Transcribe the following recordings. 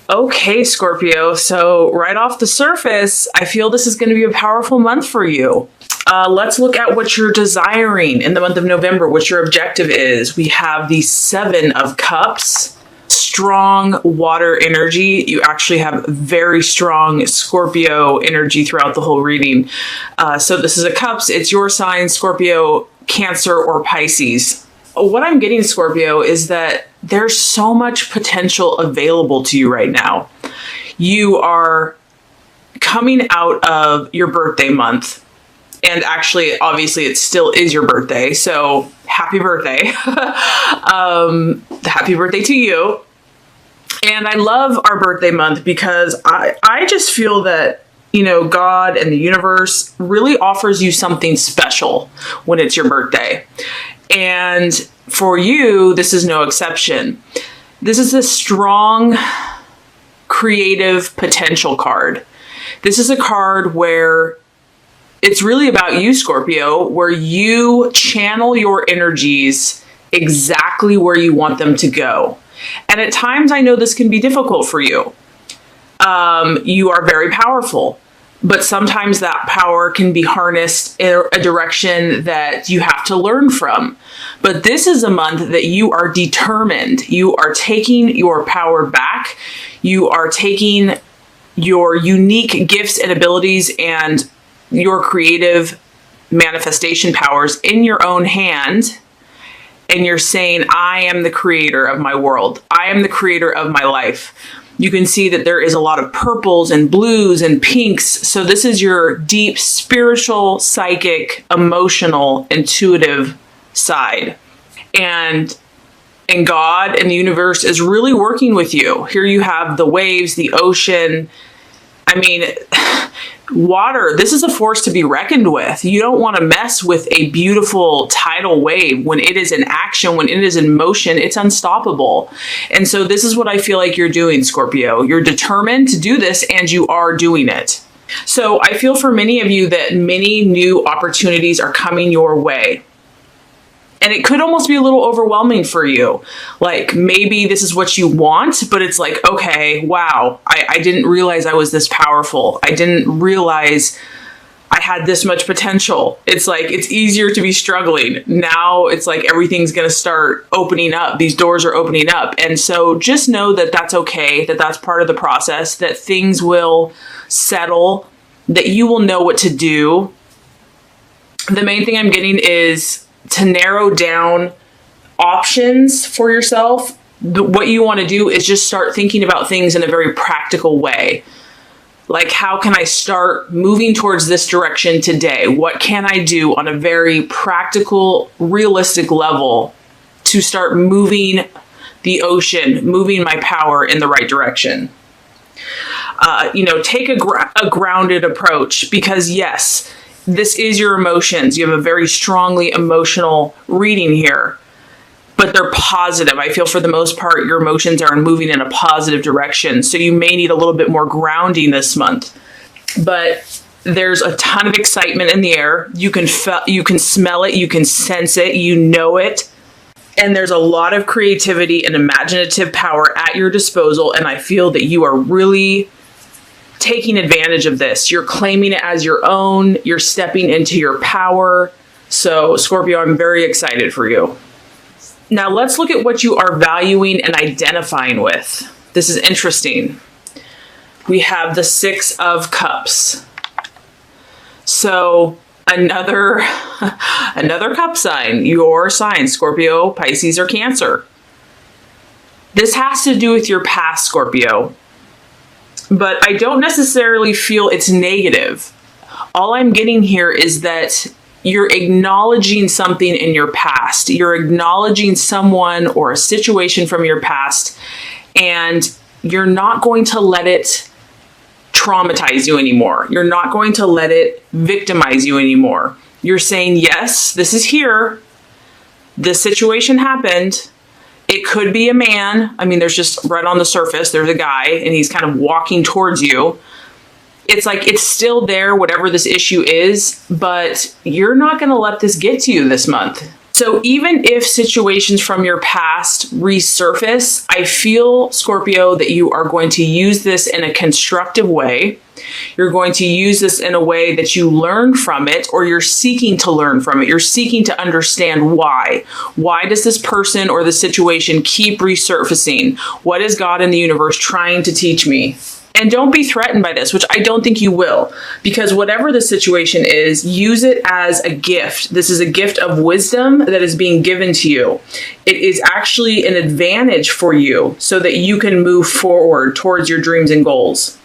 Okay, Scorpio. So right off the surface, I feel this is going to be a powerful month for you. Let's look at what you're desiring in the month of November, what your objective is. We have the Seven of Cups, strong water energy. You actually have very strong Scorpio energy throughout the whole reading. So this is a Cups. It's your sign, Scorpio, Cancer, or Pisces. What I'm getting, Scorpio, is that there's so much potential available to you right now. You are coming out of your birthday month. And actually, obviously, it still is your birthday. So happy birthday. Happy birthday to you. And I love our birthday month because I just feel that, God and the universe really offers you something special when it's your birthday. And for you, this is no exception. This is a strong, creative potential card. This is a card where it's really about you, Scorpio, where you channel your energies exactly where you want them to go. And at times, I know this can be difficult for you. You are very powerful, but sometimes that power can be harnessed in a direction that you have to learn from. But this is a month that you are determined. You are taking your power back. You are taking your unique gifts and abilities and your creative manifestation powers in your own hand, and you're saying, I am the creator of my world. I am the creator of my life. You can see that there is a lot of purples and blues and pinks. So this is your deep spiritual, psychic, emotional, intuitive side. And God and the universe is really working with you. Here you have the waves, the ocean. I mean, water, this is a force to be reckoned with. You don't want to mess with a beautiful tidal wave. When it is in action, when it is in motion, it's unstoppable. And so this is what I feel like you're doing, Scorpio. You're determined to do this, and you are doing it. So I feel for many of you that many new opportunities are coming your way. And it could almost be a little overwhelming for you. Like maybe this is what you want, but it's like, okay, wow, I didn't realize I was this powerful. I didn't realize I had this much potential. It's like, it's easier to be struggling. Now it's like everything's going to start opening up. These doors are opening up. And so just know that that's okay, that that's part of the process, that things will settle, that you will know what to do. The main thing I'm getting is to narrow down options for yourself. What you want to do is just start thinking about things in a very practical way. Like, how can I start moving towards this direction today? What can I do on a very practical, realistic level to start moving the ocean, moving my power in the right direction? Take a grounded approach, because yes, this is your emotions. You have a very strongly emotional reading here, but they're positive. I feel for the most part, your emotions are moving in a positive direction. So you may need a little bit more grounding this month, but there's a ton of excitement in the air. You can smell it. You can sense it. You know it. And there's a lot of creativity and imaginative power at your disposal. And I feel that you are really taking advantage of this. You're claiming it as your own. You're stepping into your power. So Scorpio, I'm very excited for you. Now let's look at what you are valuing and identifying with. This is interesting. We have the Six of Cups. So another cup sign, your sign, Scorpio, Pisces, or Cancer. This has to do with your past, Scorpio. But I don't necessarily feel it's negative. All I'm getting here is that you're acknowledging something in your past. You're acknowledging someone or a situation from your past, and you're not going to let it traumatize you anymore. You're not going to let it victimize you anymore. You're saying, yes, this is here. This situation happened. It could be a man. I mean, there's just right on the surface, there's a guy and he's kind of walking towards you. It's like, it's still there, whatever this issue is, but you're not going to let this get to you this month. So even if situations from your past resurface, I feel, Scorpio, that you are going to use this in a constructive way. You're going to use this in a way that you learn from it, or you're seeking to learn from it. You're seeking to understand why. Why does this person or the situation keep resurfacing? What is God in the universe trying to teach me? And don't be threatened by this, which I don't think you will, because whatever the situation is, use it as a gift. This is a gift of wisdom that is being given to you. It is actually an advantage for you so that you can move forward towards your dreams and goals.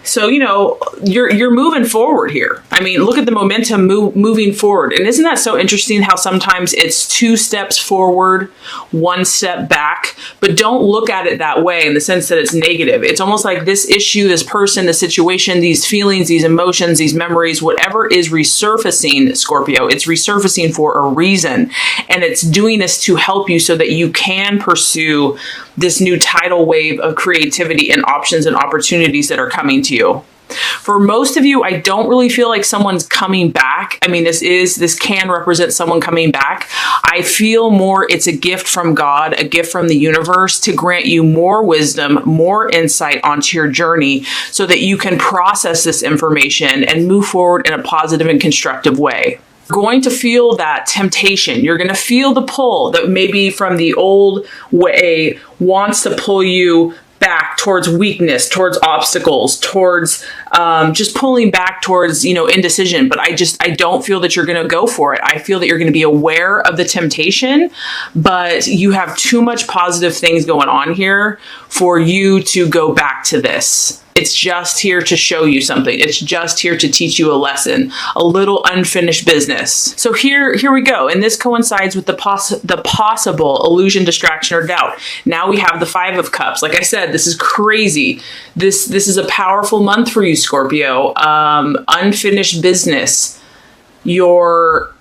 So, you're moving forward here. I mean, look at the momentum moving forward. And isn't that so interesting how sometimes it's 2 steps forward, 1 step back, but don't look at it that way in the sense that it's negative. It's almost like this issue, this person, the situation, these feelings, these emotions, these memories, whatever is resurfacing, Scorpio, it's resurfacing for a reason. And it's doing this to help you so that you can pursue this new tidal wave of creativity and options and opportunities that are coming to you. For most of you, I don't really feel like someone's coming back. I mean, this can represent someone coming back. I feel more it's a gift from God, a gift from the universe to grant you more wisdom, more insight onto your journey so that you can process this information and move forward in a positive and constructive way. Going to feel that temptation. You're going to feel the pull that maybe from the old way wants to pull you back towards weakness, towards obstacles, towards just pulling back towards, indecision. But I don't feel that you're going to go for it. I feel that you're going to be aware of the temptation, but you have too much positive things going on here for you to go back to this. It's just here to show you something. It's just here to teach you a lesson, a little unfinished business. So here we go. And this coincides with the possible illusion, distraction, or doubt. Now we have the 5 of Cups. Like I said, this is crazy. This is a powerful month for you, Scorpio. Unfinished business, your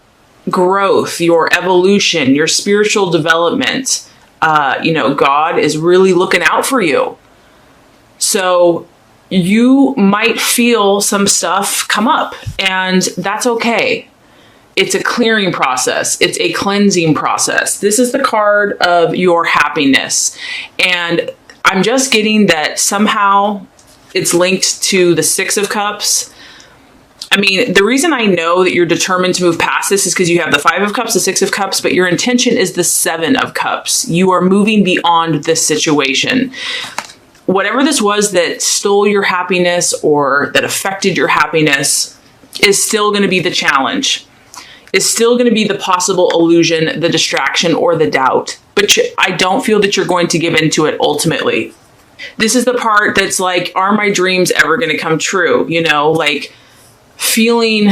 growth, your evolution, your spiritual development. God is really looking out for you. So you might feel some stuff come up, and that's okay. It's a clearing process. It's a cleansing process. This is the card of your happiness. And I'm just getting that somehow it's linked to the 6 of Cups. I mean, the reason I know that you're determined to move past this is because you have the 5 of Cups, the 6 of Cups, but your intention is the 7 of Cups. You are moving beyond this situation. Whatever this was that stole your happiness or that affected your happiness is still going to be the challenge. Is still going to be the possible illusion, the distraction, or the doubt. But I don't feel that you're going to give into it ultimately. This is the part that's like, are my dreams ever going to come true? Like feeling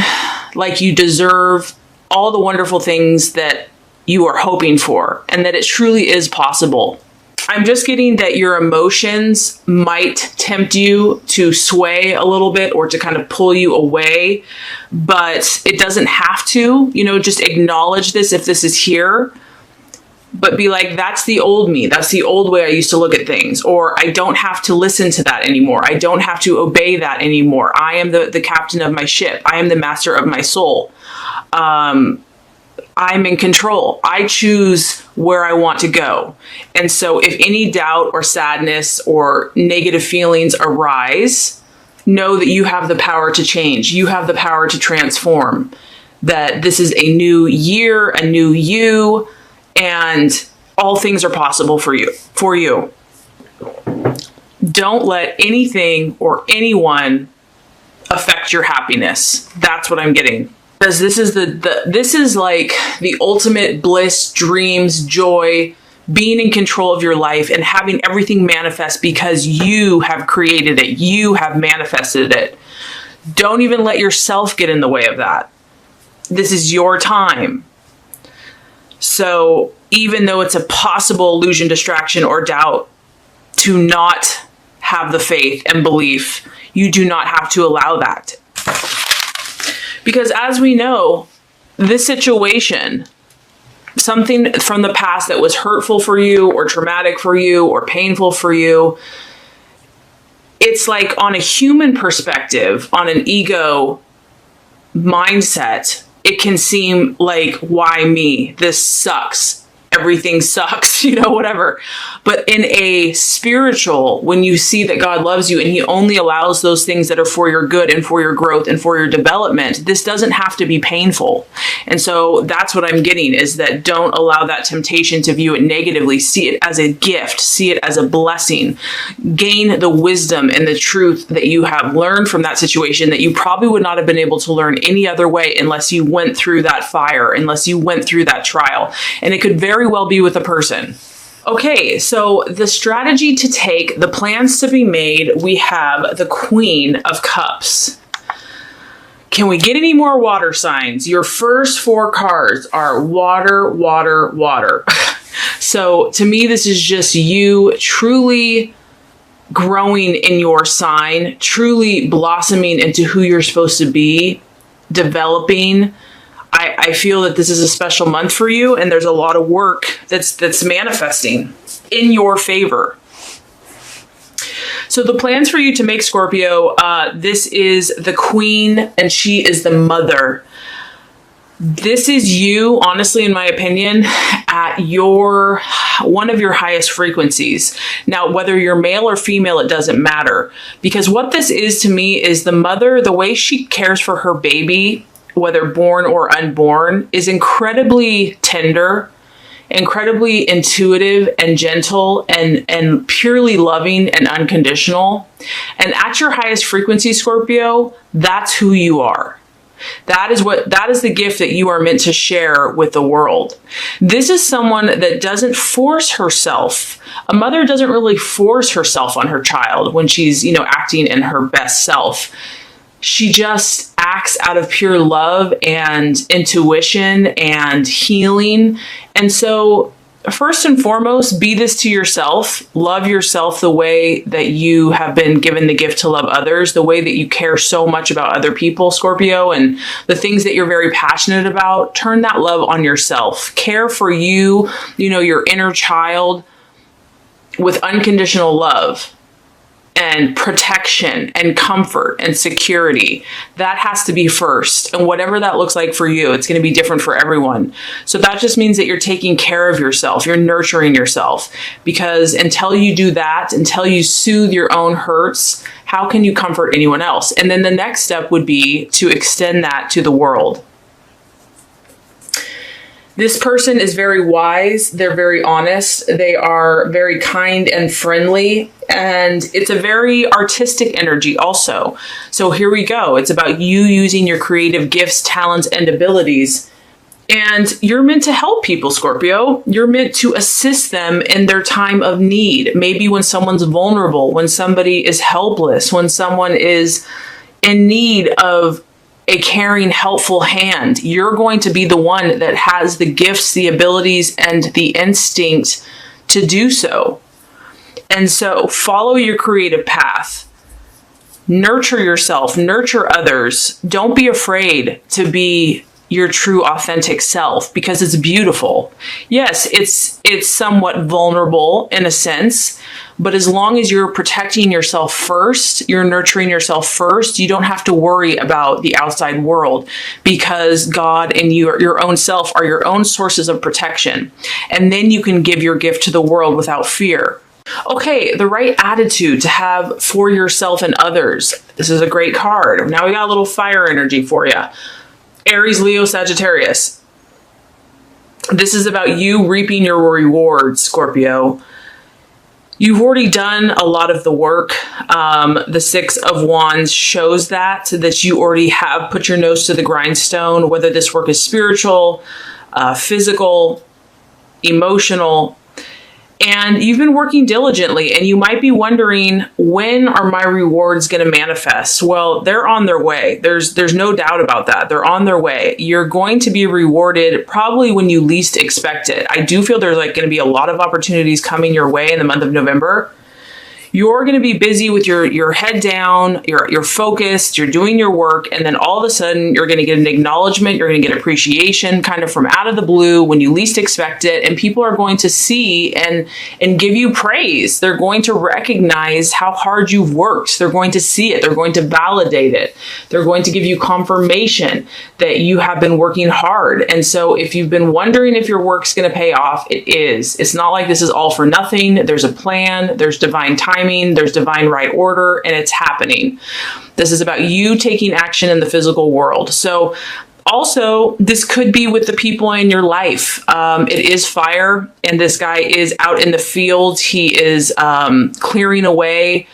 like you deserve all the wonderful things that you are hoping for and that it truly is possible. I'm just getting that your emotions might tempt you to sway a little bit or to kind of pull you away, but it doesn't have to. Just acknowledge this if this is here, but be like, that's the old me. That's the old way I used to look at things, or I don't have to listen to that anymore. I don't have to obey that anymore. I am the captain of my ship. I am the master of my soul. I'm in control. I choose where I want to go. And so if any doubt or sadness or negative feelings arise, know that you have the power to change. You have the power to transform. That this is a new year, a new you, and all things are possible for you. Don't let anything or anyone affect your happiness. That's what I'm getting. Because this is this is like the ultimate bliss, dreams, joy, being in control of your life and having everything manifest because you have created it. You have manifested it. Don't even let yourself get in the way of that. This is your time. So even though it's a possible illusion, distraction, or doubt, to not have the faith and belief, you do not have to allow that. Because as we know, this situation, something from the past that was hurtful for you or traumatic for you or painful for you, it's like on a human perspective, on an ego mindset, it can seem like, why me? This sucks. Everything sucks, whatever. But in a spiritual, when you see that God loves you and he only allows those things that are for your good and for your growth and for your development, this doesn't have to be painful. And so that's what I'm getting, is that don't allow that temptation to view it negatively. See it as a gift. See it as a blessing. Gain the wisdom and the truth that you have learned from that situation that you probably would not have been able to learn any other way unless you went through that fire, unless you went through that trial. And it could very well be with a person. Okay, so the strategy to take, the plans to be made, we have the Queen of Cups. Can we get any more water signs? Your first 4 cards are water, water, water. So to me, this is just you truly growing in your sign, truly blossoming into who you're supposed to be, developing. I feel that this is a special month for you, and there's a lot of work that's manifesting in your favor. So the plans for you to make, Scorpio, this is the Queen, and she is the mother. This is you, honestly, in my opinion, at one of your highest frequencies. Now, whether you're male or female, it doesn't matter. Because what this is to me is the mother, the way she cares for her baby, whether born or unborn, is incredibly tender, incredibly intuitive and gentle, and purely loving and unconditional. And at your highest frequency, Scorpio, that's who you are. That is the gift that you are meant to share with the world. This is someone that doesn't force herself. A mother doesn't really force herself on her child when she's, acting in her best self. She just acts out of pure love and intuition and healing. And so first and foremost, be this to yourself. Love yourself the way that you have been given the gift to love others, the way that you care so much about other people, Scorpio, and the things that you're very passionate about. Turn that love on yourself. Care for you, your inner child, with unconditional love and protection and comfort and security. That has to be first. And whatever that looks like for you, it's going to be different for everyone. So that just means that you're taking care of yourself. You're nurturing yourself. Because until you do that, until you soothe your own hurts, how can you comfort anyone else? And then the next step would be to extend that to the world. This person is very wise. They're very honest. They are very kind and friendly. And it's a very artistic energy also. So here we go. It's about you using your creative gifts, talents, and abilities. And you're meant to help people, Scorpio. You're meant to assist them in their time of need. Maybe when someone's vulnerable, when somebody is helpless, when someone is in need of a caring, helpful hand. You're going to be the one that has the gifts, the abilities, and the instinct to do so. And so follow your creative path. Nurture yourself, nurture others. Don't be afraid to be your true, authentic self, because it's beautiful. Yes, it's somewhat vulnerable in a sense, but as long as you're protecting yourself first, you're nurturing yourself first, you don't have to worry about the outside world, because God and your own self are your own sources of protection. And then you can give your gift to the world without fear. Okay, the right attitude to have for yourself and others. This is a great card. Now we got a little fire energy for you. Aries, Leo, Sagittarius. This is about you reaping your rewards, Scorpio. You've already done a lot of the work. The Six of Wands shows that you already have put your nose to the grindstone, whether this work is spiritual, physical, emotional. And you've been working diligently, and you might be wondering, when are my rewards going to manifest? Well, they're on their way. There's no doubt about that. They're on their way. You're going to be rewarded probably when you least expect it. I do feel there's going to be a lot of opportunities coming your way in the month of November. You're going to be busy with your head down, you're focused, you're doing your work, and then all of a sudden you're going to get an acknowledgement, you're going to get appreciation kind of from out of the blue when you least expect it, and people are going to see and give you praise. They're going to recognize how hard you've worked. They're going to see it. They're going to validate it. They're going to give you confirmation that you have been working hard. And so if you've been wondering if your work's going to pay off, it is. It's not like this is all for nothing. There's a plan, there's divine timing, there's divine right order, and it's happening. This is about you taking action in the physical world. So also, this could be with the people in your life. It is fire, and this guy is out in the field. He is clearing away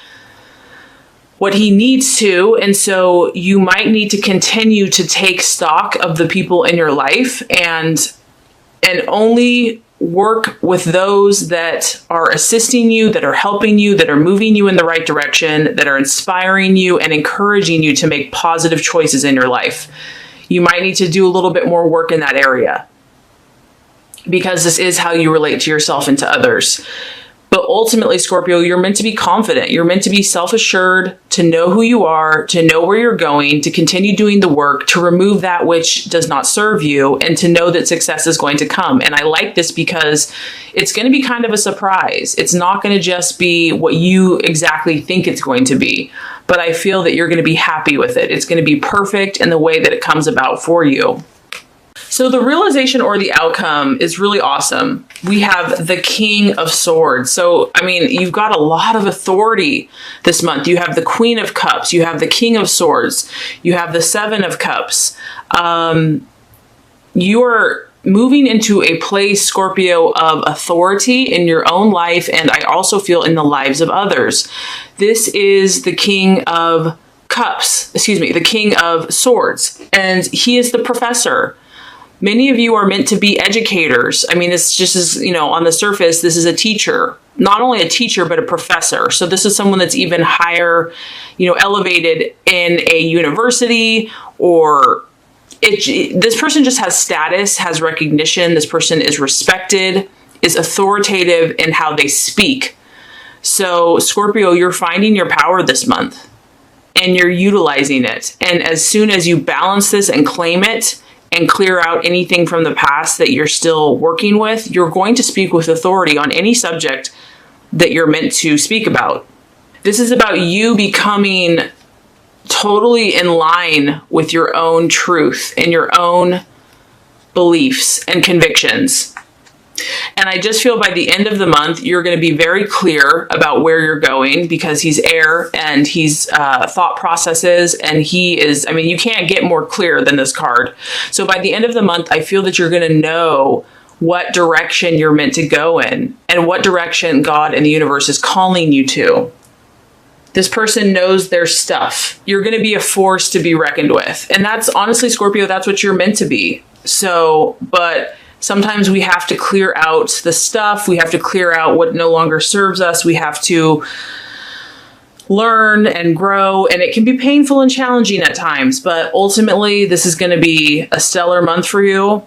what he needs to. And so you might need to continue to take stock of the people in your life and only work with those that are assisting you, that are helping you, that are moving you in the right direction, that are inspiring you and encouraging you to make positive choices in your life. You might need to do a little bit more work in that area because this is how you relate to yourself and to others. But ultimately, Scorpio, you're meant to be confident. You're meant to be self-assured, to know who you are, to know where you're going, to continue doing the work, to remove that which does not serve you, and to know that success is going to come. And I like this because it's going to be kind of a surprise. It's not going to just be what you exactly think it's going to be, but I feel that you're going to be happy with it. It's going to be perfect in the way that it comes about for you. So the realization or the outcome is really awesome. We have the King of Swords. So, I mean, you've got a lot of authority this month. You have the Queen of Cups. You have the King of Swords. You have the Seven of Cups. You're moving into a place, Scorpio, of authority in your own life, and I also feel in the lives of others. This is the King of Cups, the King of Swords, and he is the professor. Many of you are meant to be educators. I mean, it's just as, on the surface, this is a teacher, not only a teacher, but a professor. So this is someone that's even higher, elevated in a university, or this person just has status, has recognition. This person is respected, is authoritative in how they speak. So Scorpio, you're finding your power this month and you're utilizing it. And as soon as you balance this and claim it, and clear out anything from the past that you're still working with, you're going to speak with authority on any subject that you're meant to speak about. This is about you becoming totally in line with your own truth and your own beliefs and convictions. And I just feel by the end of the month, you're going to be very clear about where you're going because he's air and he's thought processes, and he is, you can't get more clear than this card. So by the end of the month, I feel that you're going to know what direction you're meant to go in and what direction God and the universe is calling you to. This person knows their stuff. You're going to be a force to be reckoned with. And that's honestly, Scorpio, that's what you're meant to be. So, but sometimes we have to clear out the stuff. We have to clear out what no longer serves us. We have to learn and grow, and it can be painful and challenging at times, but ultimately this is going to be a stellar month for you.